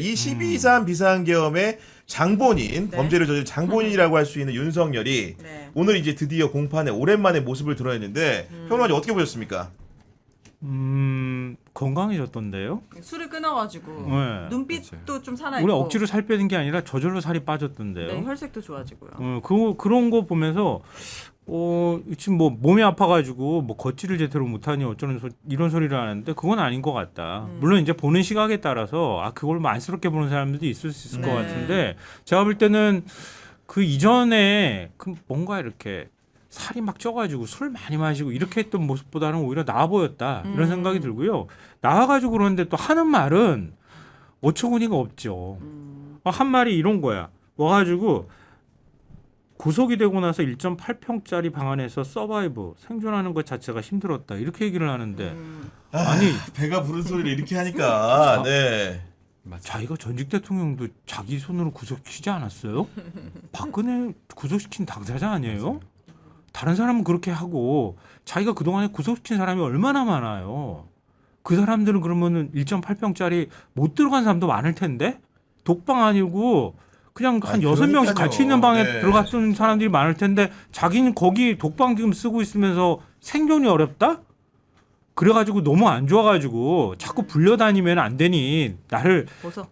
이 12.3 비상계엄의 장본인, 네. 범죄를 저지른 장본인이라고 할 수 있는 윤석열이 네. 오늘 이제 드디어 공판에 오랜만에 모습을 드러냈는데 평론가님 어떻게 보셨습니까? 건강해졌던데요? 술을 끊어가지고 네. 눈빛도 좀 살아있고 우리 억지로 살 빼는 게 아니라 저절로 살이 빠졌던데요. 네, 혈색도 좋아지고요. 그런 거 보면서 지금 뭐 몸이 아파가지고 뭐 걷지를 제대로 못하니 어쩌는 이런 소리를 하는데 그건 아닌 것 같다. 물론 이제 보는 시각에 따라서 그걸 뭐 안쓰럽게 보는 사람들도 있을 수 있을 것 네. 같은데 제가 볼 때는 그 이전에 뭔가 이렇게 살이 막 쪄가지고 술 많이 마시고 이렇게 했던 모습보다는 오히려 나아 보였다 이런 생각이 들고요. 나와가지고 그러는데 또 하는 말은 어처구니가 없죠. 한 말이 이런 거야. 와가지고 구속이 되고 나서 1.8평짜리 방 안에서 서바이브 생존하는 것 자체가 힘들었다 이렇게 얘기를 하는데 아니 배가 부른 소리를 이렇게 하니까 네. 자기가 전직 대통령도 자기 손으로 구속시키지 않았어요? 박근혜 구속시킨 당사자 아니에요? 다른 사람은 그렇게 하고 자기가 그동안에 구속시킨 사람이 얼마나 많아요. 그 사람들은 그러면은 1.8평짜리 못 들어간 사람도 많을 텐데 독방 아니고 그냥 한 6명씩 같이 있는 방에 네. 들어갔던 사람들이 많을 텐데 자기는 거기 독방 지금 쓰고 있으면서 생존이 어렵다? 그래가지고 너무 안 좋아가지고 자꾸 불려다니면 안 되니 나를 보소.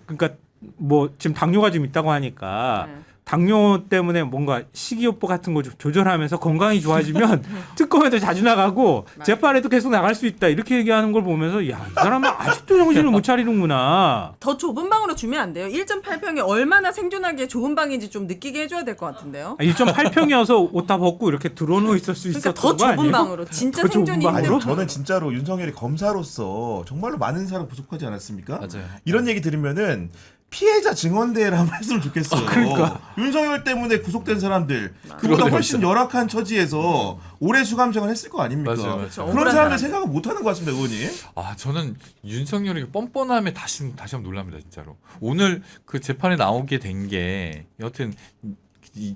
그러니까 뭐 지금 당뇨가 좀 있다고 하니까 네. 당뇨 때문에 뭔가 식이요법 같은 거 좀 조절하면서 건강이 좋아지면 특검에도 자주 나가고 재판에도 계속 나갈 수 있다 이렇게 얘기하는 걸 보면서 야, 이 사람은 아직도 정신을 못 차리는구나. 더 좁은 방으로 주면 안 돼요? 1.8평이 얼마나 생존하기에 좁은 방인지 좀 느끼게 해줘야 될 것 같은데요. 1.8평이어서 옷 다 벗고 이렇게 들어누워 있을 수 그러니까 있었던 더 거 아니에요? 좁은 방으로 진짜 더 좁은 생존이 방으로? 힘든 저는 진짜로 윤석열이 검사로서 정말로 많은 사람 구속하지 않았습니까? 맞아요. 이런 얘기 들으면은 피해자 증언대회를 한번 했으면 좋겠어요. 그러니까. 윤석열 때문에 구속된 사람들 그보다 훨씬 열악한 처지에서 오래 수감 생활했을 거 아닙니까? 맞아요, 맞아요. 그렇죠. 그런 억울한 사람들 사람들. 생각을 못 하는 것 같습니다, 의원님. 저는 윤석열이 뻔뻔함에 다시 한번 놀랍니다, 진짜로. 오늘 그 재판에 나오게 된 게 여튼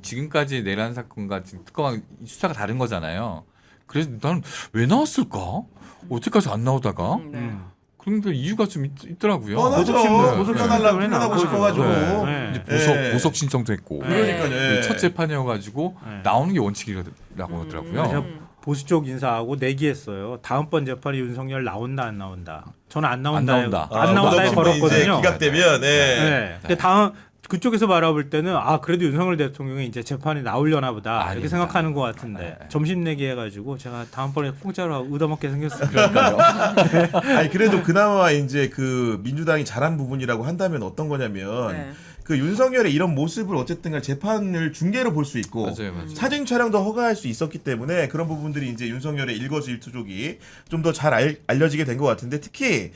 지금까지 내란 사건과 지금 특검과 수사가 다른 거잖아요. 그래서 나는 왜 나왔을까? 어떻게까지 안 나오다가? 네. 그런데 이유가 좀 있더라고요. 뻔하죠. 고속 풀려달라고 신청을 풀려나고 해놨고. 싶어가지고. 네. 이제 네. 보석 신청도 했고. 그러니까요. 첫 재판이어가지고 네. 나오는 게 원칙이라고 하더라고요. 제가 보수 쪽 인사하고 내기했어요. 다음번 재판에 윤석열 나온다 안 나온다. 저는 안 나온다. 안 나온다. 안 나온다에 이제 걸었거든요. 기각되면 네. 근데 다음 그쪽에서 바라볼 때는 그래도 윤석열 대통령이 이제 재판에 나오려나 보다 이렇게 아닙니다. 생각하는 것 같은데 점심 내기 해가지고 제가 다음번에 공짜로 얻어먹게 생겼습니다. 그러니까요. 아니 그래도 그나마 이제 그 민주당이 잘한 부분이라고 한다면 어떤 거냐면 네. 그 윤석열의 이런 모습을 어쨌든 간 재판을 중계로 볼 수 있고 맞아요. 사진 촬영도 허가할 수 있었기 때문에 그런 부분들이 이제 윤석열의 일거수일투족이 좀 더 잘 알려지게 된 것 같은데 특히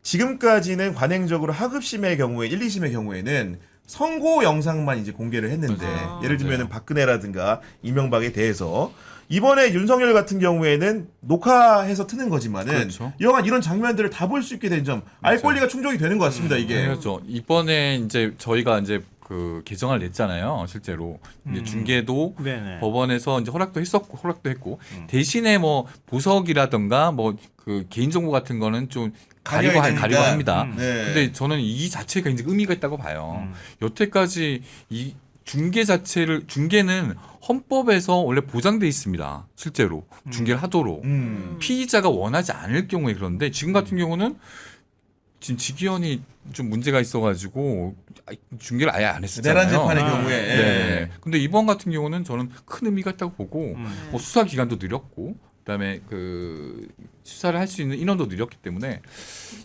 지금까지는 관행적으로 하급심의 경우에 1, 2심의 경우에는 선고 영상만 이제 공개를 했는데 맞아요. 예를 들면은 맞아요. 박근혜라든가 이명박에 대해서 이번에 윤석열 같은 경우에는 녹화해서 트는 거지만은 그렇죠. 여간 이런 장면들을 다 볼 수 있게 된 점 알 권리가 충족이 되는 것 같습니다 이게. 그렇죠. 이번에 이제 저희가 이제 그 개정을 냈잖아요. 실제로 이제 중계도 네네. 법원에서 이제 허락도 했고 대신에 뭐 보석이라든가 뭐 그 개인정보 같은 거는 좀 가리고 되니까. 합니다. 네. 근데 저는 이 자체가 이제 의미가 있다고 봐요. 여태까지 이 중계는 헌법에서 원래 보장돼 있습니다. 실제로 중계를 하도록 피의자가 원하지 않을 경우에 그런데 지금 같은 경우는 지금 직위원이 좀 문제가 있어가지고 중계를 아예 안 했었잖아요. 내란 재판의 경우에. 네. 근데 이번 같은 경우는 저는 큰 의미가 있다고 보고 뭐 수사 기간도 늘렸고 그다음에 그 수사를 할 수 있는 인원도 늘렸기 때문에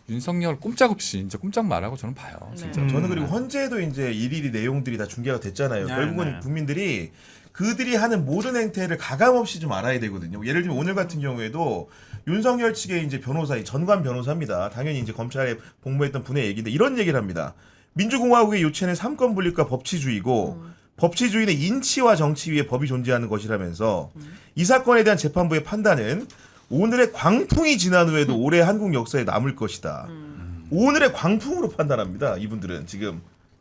윤석열 꼼짝없이 진짜 꼼짝 말하고 저는 봐요. 진짜. 저는 그리고 헌재도 이제 일일이 내용들이 다 중계가 됐잖아요. 네, 결국은 네. 국민들이 그들이 하는 모든 행태를 가감없이 좀 알아야 되거든요. 예를 들면 오늘 같은 경우에도 윤석열 측의 이제 변호사, 전관 변호사입니다. 당연히 이제 검찰에 복무했던 분의 얘기인데 이런 얘기를 합니다. 민주공화국의 요체는 삼권 분립과 법치주의고 법치주의는 인치와 정치 위에 법이 존재하는 것이라면서 이 사건에 대한 재판부의 판단은 오늘의 광풍이 지난 후에도 올해 한국 역사에 남을 것이다. 오늘의 광풍으로 판단합니다. 이분들은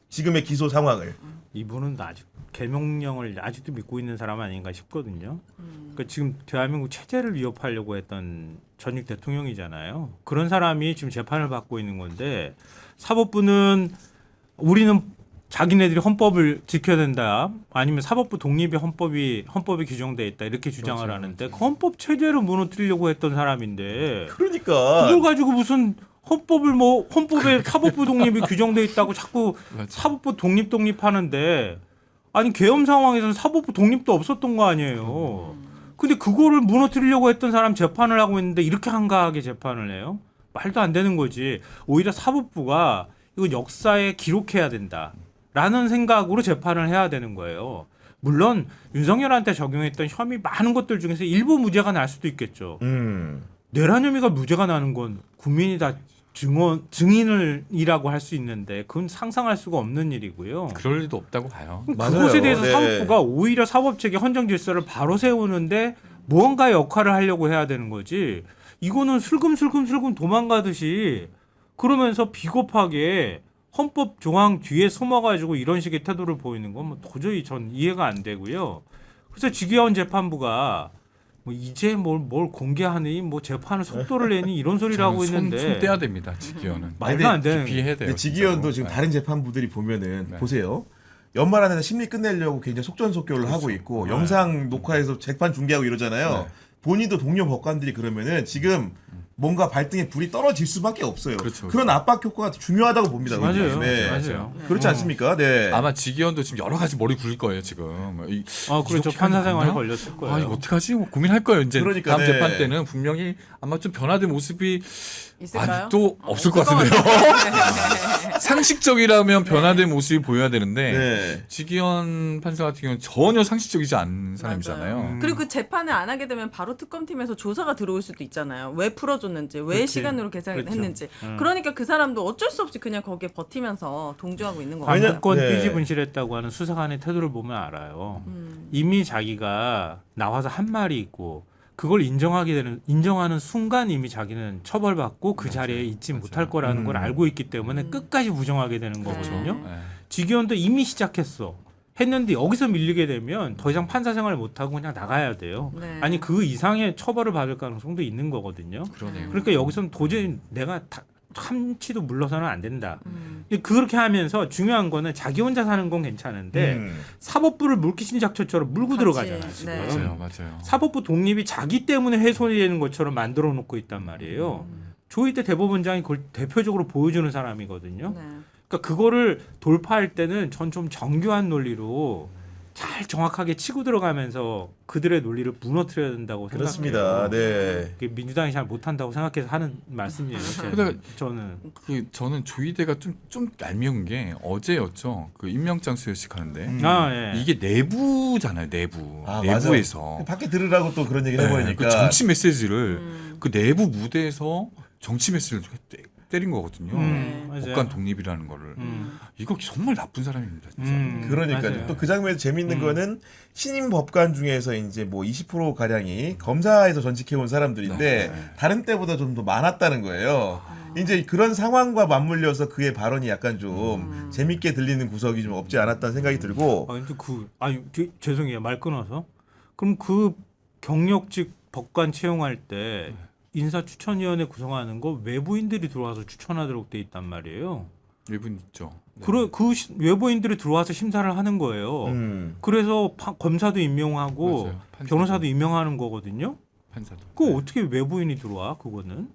지금의 기소 상황을. 이분은 아직 계명령을 아직도 믿고 있는 사람 아닌가 싶거든요. 그러니까 지금 대한민국 체제를 위협하려고 했던 전직 대통령이잖아요. 그런 사람이 지금 재판을 받고 있는 건데 사법부는 우리는 자기네들이 헌법을 지켜야 된다. 아니면 사법부 독립이 헌법에 규정돼 있다. 이렇게 주장을 그렇죠. 하는데 그 헌법 체제를 무너뜨리려고 했던 사람인데 그러니까 그걸 가지고 무슨 헌법에 사법부 독립이 규정돼 있다고 자꾸 맞아. 사법부 독립하는데 아니 계엄 상황에서는 사법부 독립도 없었던 거 아니에요. 근데 그거를 무너뜨리려고 했던 사람 재판을 하고 있는데 이렇게 한가하게 재판을 해요? 말도 안 되는 거지. 오히려 사법부가 이거 역사에 기록해야 된다라는 생각으로 재판을 해야 되는 거예요. 물론 윤석열한테 적용했던 혐의 많은 것들 중에서 일부 무죄가 날 수도 있겠죠. 내란 혐의가 무죄가 나는 건 국민이 다 증인이라고 할 수 있는데 그건 상상할 수가 없는 일이고요. 그럴 리도 없다고 봐요. 맞아요. 그것에 대해서 네. 사법부가 오히려 사법체계 헌정 질서를 바로 세우는데 무언가의 역할을 하려고 해야 되는 거지. 이거는 슬금슬금 도망가듯이 그러면서 비겁하게 헌법 조항 뒤에 숨어가지고 이런 식의 태도를 보이는 건 뭐 도저히 전 이해가 안 되고요. 그래서 지기현 재판부가 뭐 이제 뭘 공개하니 뭐 재판을 속도를 내니 이런 소리를 하고 있는데 손 떼야 됩니다. 지기현은. 말도 안 되는. 기피해야 돼요. 근데 지기현도 진짜로. 지금 네. 다른 재판부들이 보면은 네. 보세요. 연말 안에 심리 끝내려고 굉장히 속전속결을 하고 있고 네. 영상 녹화해서 재판 중계하고 이러잖아요. 네. 본인도 동료 법관들이 그러면은 지금 뭔가 발등에 불이 떨어질 수밖에 없어요. 그렇죠. 그런 압박 효과가 중요하다고 봅니다. 맞아요. 네. 맞아요. 그렇지 않습니까? 네. 아마 지기현도 지금 여러 가지 머리 굴릴 거예요 지금. 그렇죠. 이렇게 판사 하면 생활이 맞나? 걸렸을 거예요. 아 이거 어떡하지? 뭐 고민할 거예요. 이제 그러니까, 다음 네. 재판 때는 분명히 아마 좀 변화된 모습이 있을까요? 아직도 없을 것 같은데요. 상식적이라면 변화된 모습이 보여야 되는데 네. 지기현 판사 같은 경우는 전혀 상식적이지 않은 사람이잖아요. 그리고 그 재판을 안 하게 되면 바로 특검팀에서 조사가 들어올 수도 있잖아요. 왜 풀어줬는지, 왜 그렇지. 시간으로 계산했는지. 그렇죠. 그러니까 그 사람도 어쩔 수 없이 그냥 거기에 버티면서 동조하고 있는 거예요. 왜냐- 관권 네. 삐지분실했다고 하는 수사관의 태도를 보면 알아요. 이미 자기가 나와서 한 말이 있고 그걸 인정하는 순간 이미 자기는 처벌받고 그 자리에 있지 못할 거라는 걸 알고 있기 때문에 끝까지 부정하게 되는 거거든요. 네. 지기현도 이미 시작했어. 했는데 여기서 밀리게 되면 더 이상 판사 생활 못하고 그냥 나가야 돼요. 네. 아니 그 이상의 처벌을 받을 가능성도 있는 거거든요. 그러네요. 그러니까 여기서는 도저히 내가 참치도 물러서는 안 된다. 근데 그렇게 하면서 중요한 거는 자기 혼자 사는 건 괜찮은데 사법부를 물귀신 작전처럼 물고 같이, 들어가잖아요. 지금. 네. 맞아요. 사법부 독립이 자기 때문에 훼손되는 것처럼 만들어 놓고 있단 말이에요. 조희대 대법원장이 그걸 대표적으로 보여주는 사람이거든요. 네. 그러니까 그거를 돌파할 때는 전 좀 정교한 논리로 잘 정확하게 치고 들어가면서 그들의 논리를 무너뜨려야 된다고 그렇습니다. 생각해요. 네. 그게 민주당이 잘 못한다고 생각해서 하는 말씀이에요. 그러다가 저는 저는 조희대가 좀 얄미운 게 어제였죠. 그 임명장 수여식 하는데 예. 이게 내부잖아요. 내부. 아, 내부에서 맞아. 밖에 들으라고 또 그런 얘기를 네, 해버리니까. 그 정치 메시지를 그 내부 무대에서 정치 메시지를 때린 거거든요. 맞아요. 법관 독립이라는 거를. 이거 정말 나쁜 사람입니다. 진짜. 그러니까요. 맞아요. 또 그 장면에서 재밌는 거는 신임 법관 중에서 이제 뭐 20% 가량이 검사에서 전직해온 사람들인데 네. 다른 때보다 좀 더 많았다는 거예요. 이제 그런 상황과 맞물려서 그의 발언이 약간 좀 재밌게 들리는 구석이 좀 없지 않았다는 생각이 들고. 근데 죄송해요 말 끊어서. 그럼 그 경력직 법관 채용할 때 인사추천위원회 구성하는 거 외부인들이 들어와서 추천하도록 돼 있단 말이에요. 일본 있죠. 네. 외부인들이 들어와서 심사를 하는 거예요. 그래서 검사도 임명하고 맞아요. 판사도. 변호사도 임명하는 거거든요. 판사도. 그거 어떻게 외부인이 들어와? 그거는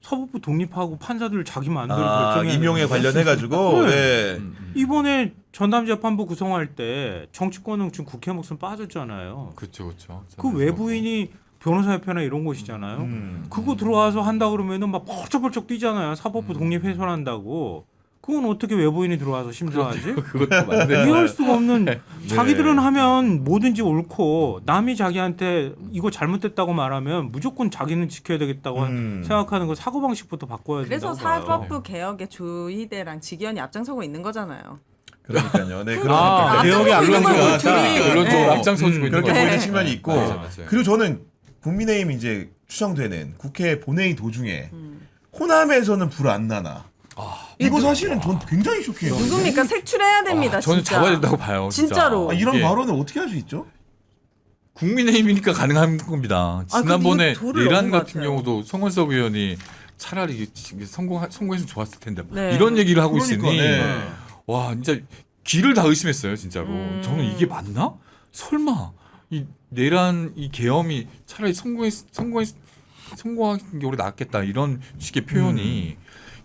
사법부 독립하고 판사들 자기 마음대로 아, 결정해야 임용에 되는데. 관련해가지고. 네. 네. 이번에 전담재판부 구성할 때 정치권은 지금 국회 목숨 빠졌잖아요. 그렇죠. 그 외부인이 변호사협회나 이런 곳이잖아요. 그거 들어와서 한다 그러면은 막 펄쩍펄쩍 뛰잖아요. 사법부 독립 훼손한다고. 그건 어떻게 외부인이 들어와서 심사하지? 그것도 맞네. 이해할 수가 없는. 자기들은 하면 뭐든지 옳고 남이 자기한테 이거 잘못됐다고 말하면 무조건 자기는 지켜야 되겠다고 생각하는 거 사고방식부터 바꿔야 그래서 된다고 봐요. 사법부 개혁에 조희대랑 지기현이 앞장서고 있는 거잖아요. 그러니까요. 네. 아, 그런 개혁의 앞장서고 언론주가 있는 건 언론적으로 어, 앞장서주고 있는 그렇게 거죠. 보이는 측면이 있고. 맞아요. 그리고 저는 국민의힘 이제 추정되는 국회 본회의 도중에 호남에서는 불 안 나나 이거 사실은 전 굉장히 쇼킹해요. 누굽니까? 색출해야 됩니다. 저는 진짜. 잡아야 된다고 봐요. 진짜. 진짜로. 이런 이게 발언을 어떻게 할 수 있죠? 국민의힘이니까 가능한 겁니다. 근데 지난번에 이거 도를 내란 넘은 것 같은 같아요. 경우도 송원석 의원이 차라리 이게 성공했으면 좋았을 텐데 네. 이런 얘기를 하고 그러니까, 있으니 네. 와 진짜 귀를 다 의심했어요 진짜로. 저는 음. 이게 맞나? 설마 이 내란 이 계엄이 차라리 성공한 게 오래 낫겠다 이런 식의 표현이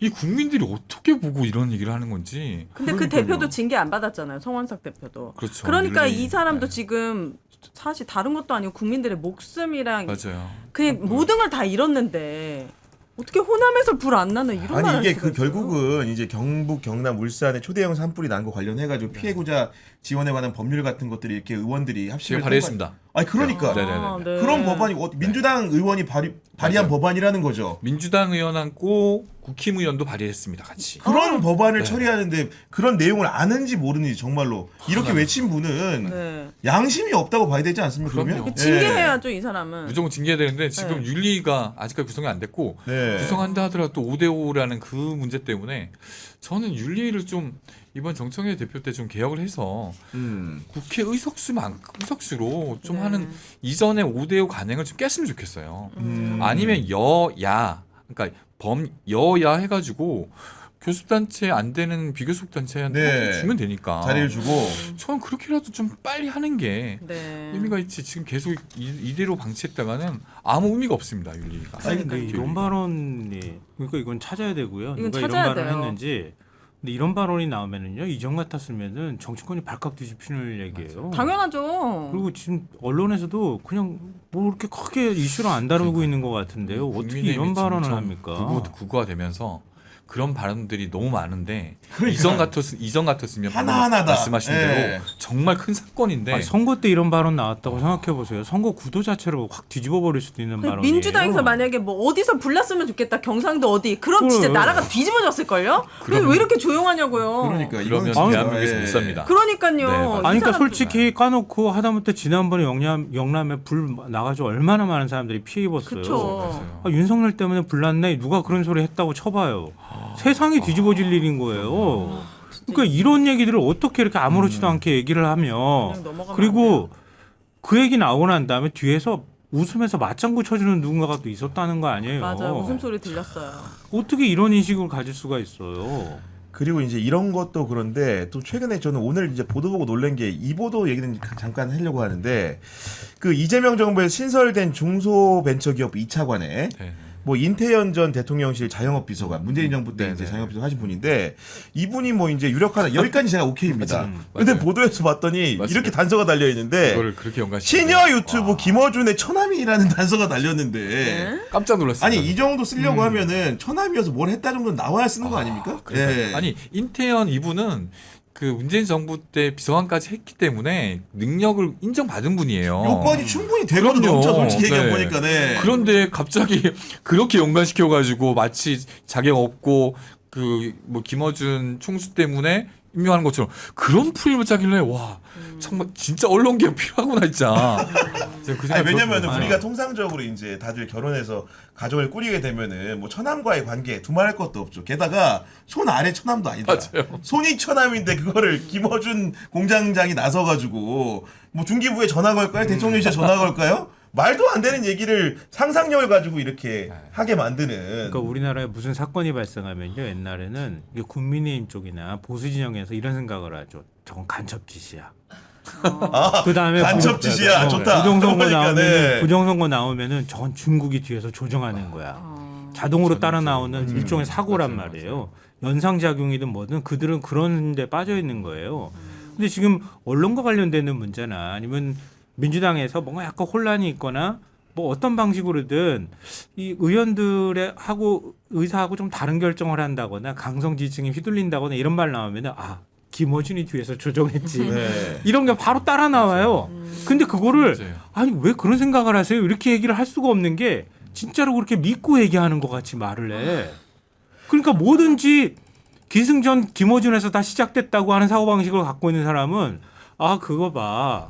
이 국민들이 어떻게 보고 이런 얘기를 하는 건지. 근데 그 그러니까요. 대표도 징계 안 받았잖아요. 송원석 대표도. 그렇죠. 그러니까 윤리. 이 사람도 네. 지금 사실 다른 것도 아니고 국민들의 목숨이랑 맞아요. 그냥 모든 걸 다 잃었는데 어떻게 호남에서 불 안 나는 이런 말 아니 할 이게 수가 그 있어요? 결국은 이제 경북, 경남, 울산에 초대형 산불이 난 거 관련해가지고 피해구자 지원에 관한 법률 같은 것들이 이렇게 의원들이 제가 합심을 발의했습니다. 아니 그러니까 네, 네, 네. 아, 네. 그런 법안이 민주당 의원이 발의한 맞아요. 법안이라는 거죠. 민주당 의원하고 국힘의원도 발의했습니다. 같이. 그런 법안을 네. 처리하는데 그런 내용을 아는지 모르는지 정말로 이렇게 외친 분은 네. 양심이 없다고 봐야 되지 않습니까? 그럼요. 그러면 징계해야죠 이 사람은. 무조건 징계해야 되는데 지금 네. 윤리가 아직까지 구성이 안 됐고 네. 구성한다 하더라도 또 5대5라는 그 문제 때문에 저는 윤리를 좀 이번 정청래 대표 때 좀 개혁을 해서 국회 의석수로 좀 네. 하는 이전에 5대5 관행을 좀 깼으면 좋겠어요. 음. 아니면 여야 그러니까 여야 해가지고 교섭단체 안 되는 비교섭단체한테 네. 주면 되니까 자리를 주고 저는 그렇게라도 좀 빨리 하는 게 네. 의미가 있지. 지금 계속 이대로 방치했다가는 아무 의미가 없습니다. 윤리가. 아니 근데 그러니까요. 이런 발언이 그러니까 이건 찾아야 되고요. 이건 누가 찾아야 이런 발언을 돼요. 했는지. 근데 이런 발언이 나오면은요 이전 같았으면은 정치권이 발칵 뒤집히는 얘기예요. 당연하죠. 그리고 지금 언론에서도 그냥 뭐 이렇게 크게 이슈로 안 다루고 있는 것 같은데요. 어떻게 이런 발언을 합니까? 국어되면서 그런 발언들이 너무 많은데 이전 같았으면 하나하나다. 말씀하신 예. 대로 정말 큰 사건인데 아니, 선거 때 이런 발언 나왔다고 생각해 보세요. 선거 구도 자체를 확 뒤집어 버릴 수도 있는 발언이에요. 민주당에서 만약에 뭐 어디서 불났으면 좋겠다 경상도 어디 그럼 진짜 그래. 나라가 뒤집어졌을 걸요? 왜 이렇게 조용하냐고요? 그러니까 그러면 이건 진짜, 대한민국에서 예. 못 삽니다. 그러니까요. 네, 맞아요. 이 아니 그러니까 사람들- 솔직히 까놓고 하다못해 지난번에 영남에 불 나가지고 얼마나 많은 사람들이 피해 입었어요. 그쵸. 맞아요. 아, 윤석열 때문에 불났네. 누가 그런 소리 했다고 쳐봐요. 세상이 뒤집어질 일인 거예요. 그러니까 이런 얘기들을 어떻게 이렇게 아무렇지도 않게 얘기를 하며 그냥 넘어가면 안 그리고 그 얘기 나오고 난 다음에 뒤에서 웃으면서 맞장구 쳐주는 누군가가 또 있었다는 거 아니에요. 맞아요. 웃음소리 들렸어요. 어떻게 이런 인식을 가질 수가 있어요. 그리고 이제 이런 것도 그런데 또 최근에 저는 오늘 이제 보도 보고 놀란 게 이 보도 얘기는 잠깐 하려고 하는데 그 이재명 정부에서 신설된 중소벤처기업 2차관에 네. 뭐 인태현 전 대통령실 자영업 비서관 문재인 정부 때 네, 이제 네. 자영업 비서 하신 분인데 이분이 뭐 이제 유력한 여기까지 제가 오케이입니다. 맞아요. 근데 맞아요. 보도에서 봤더니 맞습니다. 이렇게 단서가 달려 있는데 이거를 그렇게 연관시키고 시녀 유튜브 김어준의 처남이라는 단서가 달렸는데 네? 깜짝 놀랐어요. 아니 이 정도 쓰려고 하면은 처남이어서 뭘 했다 정도는 나와야 쓰는 거 아닙니까? 그러니까요. 예. 아니 인태현 이분은 그 문재인 정부 때 비서관까지 했기 때문에 능력을 인정받은 분이에요. 요건이 충분히 되거든 그럼요. 넘쳐 솔직히 얘기해 네. 보니까 네. 그런데 갑자기 그렇게 연관시켜가지고 마치 자격 없고 그 뭐 김어준 총수 때문에 임명하는 것처럼 그런 풀이를 짜길래 와 정말 진짜 언론개혁 필요하구나 진짜. 제가 그 생각 아니, 왜냐면은 들었거든요. 우리가 통상적으로 이제 다들 결혼해서 가족을 꾸리게 되면은 뭐 처남과의 관계 두말할 것도 없죠. 게다가 손 아래 처남도 아니다. 맞아요. 손이 처남인데 그거를 김어준 공장장이 나서가지고 뭐 중기부에 전화 걸까요? 대통령실에 전화 걸까요? 말도 안 되는 얘기를 상상력을 가지고 이렇게 하게 만드는. 그러니까 우리나라에 무슨 사건이 발생하면요 옛날에는 이게 국민의힘 쪽이나 보수 진영에서 이런 생각을 하죠. 저건 간첩 짓이야. 아, 그 다음에 간첩 짓이야. 좋다. 부정선거 그러니까, 나오면은 네. 부정선거 나오면은 저건 중국이 뒤에서 조정하는 거야. 자동으로 따라 나오는 일종의 사고란 맞아요, 말이에요. 연상 작용이든 뭐든 그들은 그런 데 빠져 있는 거예요. 근데 지금 언론과 관련되는 문제나 아니면 민주당에서 뭔가 약간 혼란이 있거나 뭐 어떤 방식으로든 이 의원들의 하고 의사하고 좀 다른 결정을 한다거나 강성 지지층이 휘둘린다거나 이런 말 나오면은 아 김어준이 뒤에서 조정했지 네. 이런 게 바로 따라 나와요. 근데 그거를 맞아요. 아니 왜 그런 생각을 하세요? 이렇게 얘기를 할 수가 없는 게 진짜로 그렇게 믿고 얘기하는 것 같이 말을 해. 그러니까 뭐든지 기승전 김어준에서 다 시작됐다고 하는 사고방식을 갖고 있는 사람은 아 그거 봐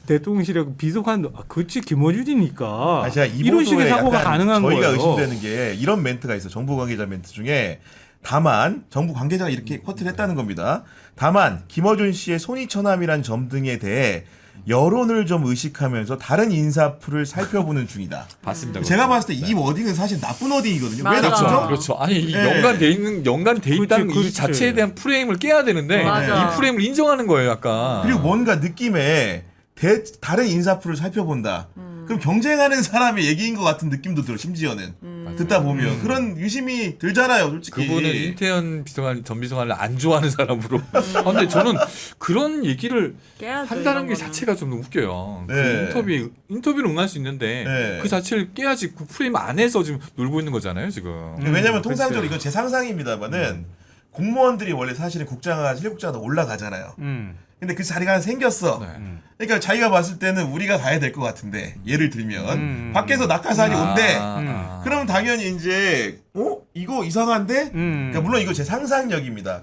대통령실에 비서관 그치 김어준이니까 제가 이 이런 식의 보도에 사고가 약간 가능한 저희가 거예요. 의심되는 게 이런 멘트가 있어. 정부 관계자 멘트 중에 다만 정부 관계자가 이렇게 쿼트를 했다는 겁니다. 다만 김어준 씨의 손이처남이란 점 등에 대해 여론을 좀 의식하면서 다른 인사풀을 살펴보는 중이다. 봤습니다. 제가 봤을 때 이 워딩은 사실 나쁜 워딩이거든요. 왜 맞아. 나쁘죠? 그렇죠. 아니 이 네. 연관돼 있다는 그렇지. 이 자체에 대한 프레임을 깨야 되는데 맞아. 이 프레임을 인정하는 거예요, 약간. 그리고 뭔가 느낌에 다른 인사풀을 살펴본다. 그럼 경쟁하는 사람의 얘기인 것 같은 느낌도 들어. 심지어는 듣다 보면 그런 유심이 들잖아요, 솔직히. 그분은 인태현 비서관 전 비서관을 안 좋아하는 사람으로. 근데 저는 그런 얘기를 깨야죠, 한다는 이런 게 거는. 자체가 좀 웃겨요. 네. 그 인터뷰를 응할 수 있는데 네. 그 자체를 깨야지 그 프레임 안에서 지금 놀고 있는 거잖아요, 지금. 왜냐면 통상적으로 이건 제 상상입니다만은 공무원들이 원래 사실은 국장과 실국장도 올라가잖아요. 근데 그 자리가 하나 생겼어. 네. 그러니까 자기가 봤을 때는 우리가 가야 될 것 같은데 예를 들면 밖에서 낙하산이 온대. 그럼 당연히 이제 이거 이상한데? 그러니까 물론 이거 제 상상력입니다.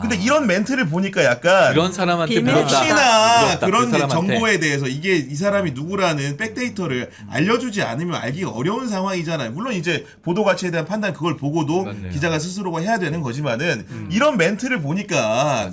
근데 이런 멘트를 보니까 약간 그런 사람한테 비밀 물었다. 혹시나 물었다, 그런 그 사람한테. 정보에 대해서 이게 이 사람이 누구라는 백데이터를 알려주지 않으면 알기가 어려운 상황이잖아요. 물론 이제 보도 가치에 대한 판단 그걸 보고도 맞네요. 기자가 스스로가 해야 되는 거지만은 이런 멘트를 보니까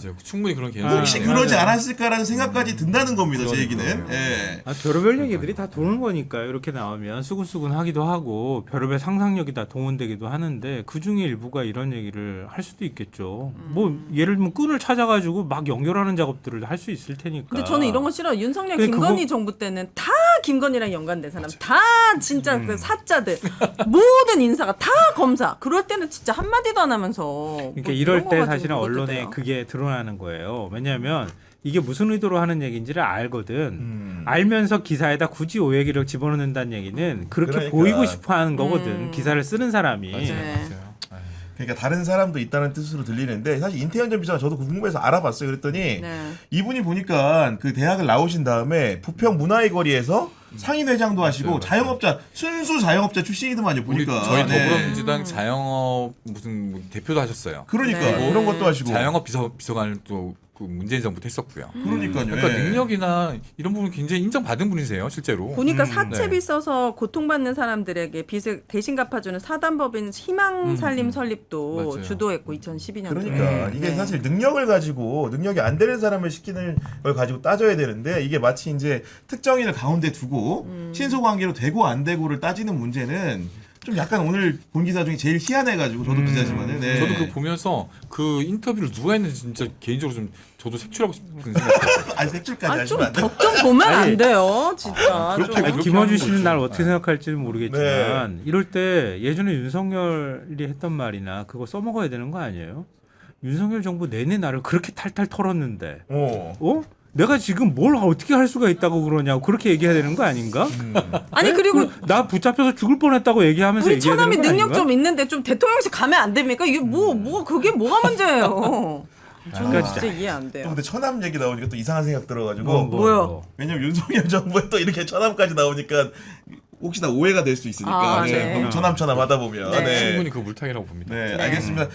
맞아요. 충분히 그런 개연성이 혹시 있네요. 그러지 않았을까라는 생각까지 든다는 겁니다. 제 얘기는. 그러니까요. 예. 별의별 얘기들이 다 도는 거니까요. 이렇게 나오면 수근수근하기도 하고 별의별 상상력이 다 동원되기도 하는데 그 중에 일부가 이런 얘기를 할 수도 있겠죠. 뭐 예를 들면 끈을 찾아가지고 막 연결하는 작업들을 할 수 있을 테니까. 근데 저는 이런 거 싫어요. 윤석열, 근데 김건희 정부 때는 다 김건희랑 연관된 사람, 다 진짜 그 사자들, 모든 인사가 다 검사. 그럴 때는 진짜 한 마디도 안 하면서. 그러니까 뭐 이럴 이런 거 때 가지고 사실은 그것도 언론에 돼요. 그게 드러나는 거예요. 왜냐하면 이게 무슨 의도로 하는 얘기인지를 알거든. 음. 알면서 기사에다 굳이 오해기를 집어넣는다는 얘기는 그렇게 그러니까. 보이고 싶어하는 거거든. 기사를 쓰는 사람이. 네. 그러니까 다른 사람도 있다는 뜻으로 들리는데 사실 인태현 전 비서관 저도 궁금해서 알아봤어요. 그랬더니 네. 이분이 보니까 그 대학을 나오신 다음에 부평 문화의 거리에서 상인회장도 하시고 맞아요. 자영업자 순수 자영업자 출신이더만요. 우리 보니까 저희 네. 더불어민주당 자영업 무슨 뭐 대표도 하셨어요. 그러니까 네. 그런 것도 하시고 자영업 비서관을 또 그 문재인 정부 때 했었고요. 그러니까요. 그러니까 예. 능력이나 이런 부분 굉장히 인정받은 분이세요, 실제로. 보니까 사채비 네. 써서 고통받는 사람들에게 빚을 대신 갚아주는 사단법인 희망살림 설립도 맞아요. 주도했고 2012년도에. 그러니까 이게 사실 능력을 가지고 능력이 안 되는 사람을 시키는 걸 가지고 따져야 되는데 이게 마치 이제 특정인을 가운데 두고 신소관계로 되고 안 되고를 따지는 문제는 좀 약간 오늘 본 기사 중에 제일 희한해가지고 저도 기자지만은 네. 저도 그 보면서 그 인터뷰를 누가 했는지 진짜 개인적으로 좀 저도 색출하고 싶은 생각이 아니 색출까지 아, 좀 하시면 안 돼요. 덕 좀 보면 안 돼요, 진짜. 그렇게 좀. 아니, 그렇게 김어준 하는 씨는 거죠. 날 어떻게 네. 생각할지는 모르겠지만 이럴 때 예전에 윤석열이 했던 말이나 그거 써먹어야 되는 거 아니에요? 윤석열 정부 내내 나를 그렇게 탈탈 털었는데 어? 내가 지금 뭘 어떻게 할 수가 있다고 그러냐고 그렇게 얘기해야 되는 거 아닌가? 아니 그리고 나 붙잡혀서 죽을 뻔했다고 얘기하면서 우리 얘기해야 처남이 되는 거 능력 아닌가? 좀 있는데 좀 대통령실 가면 안 됩니까? 이게 뭐 그게 뭐가 문제예요? 저는 그러니까 진짜 이해 안 또 돼요. 근데 처남 얘기 나오니까 또 이상한 생각 들어가지고 뭐요? 왜냐면 윤석열 정부에 또 이렇게 처남까지 나오니까 혹시나 오해가 될 수 있으니까 아, 네. 네. 너무 처남 하다 보면 네. 네. 충분히 그 물타기라고 봅니다. 네, 네. 알겠습니다.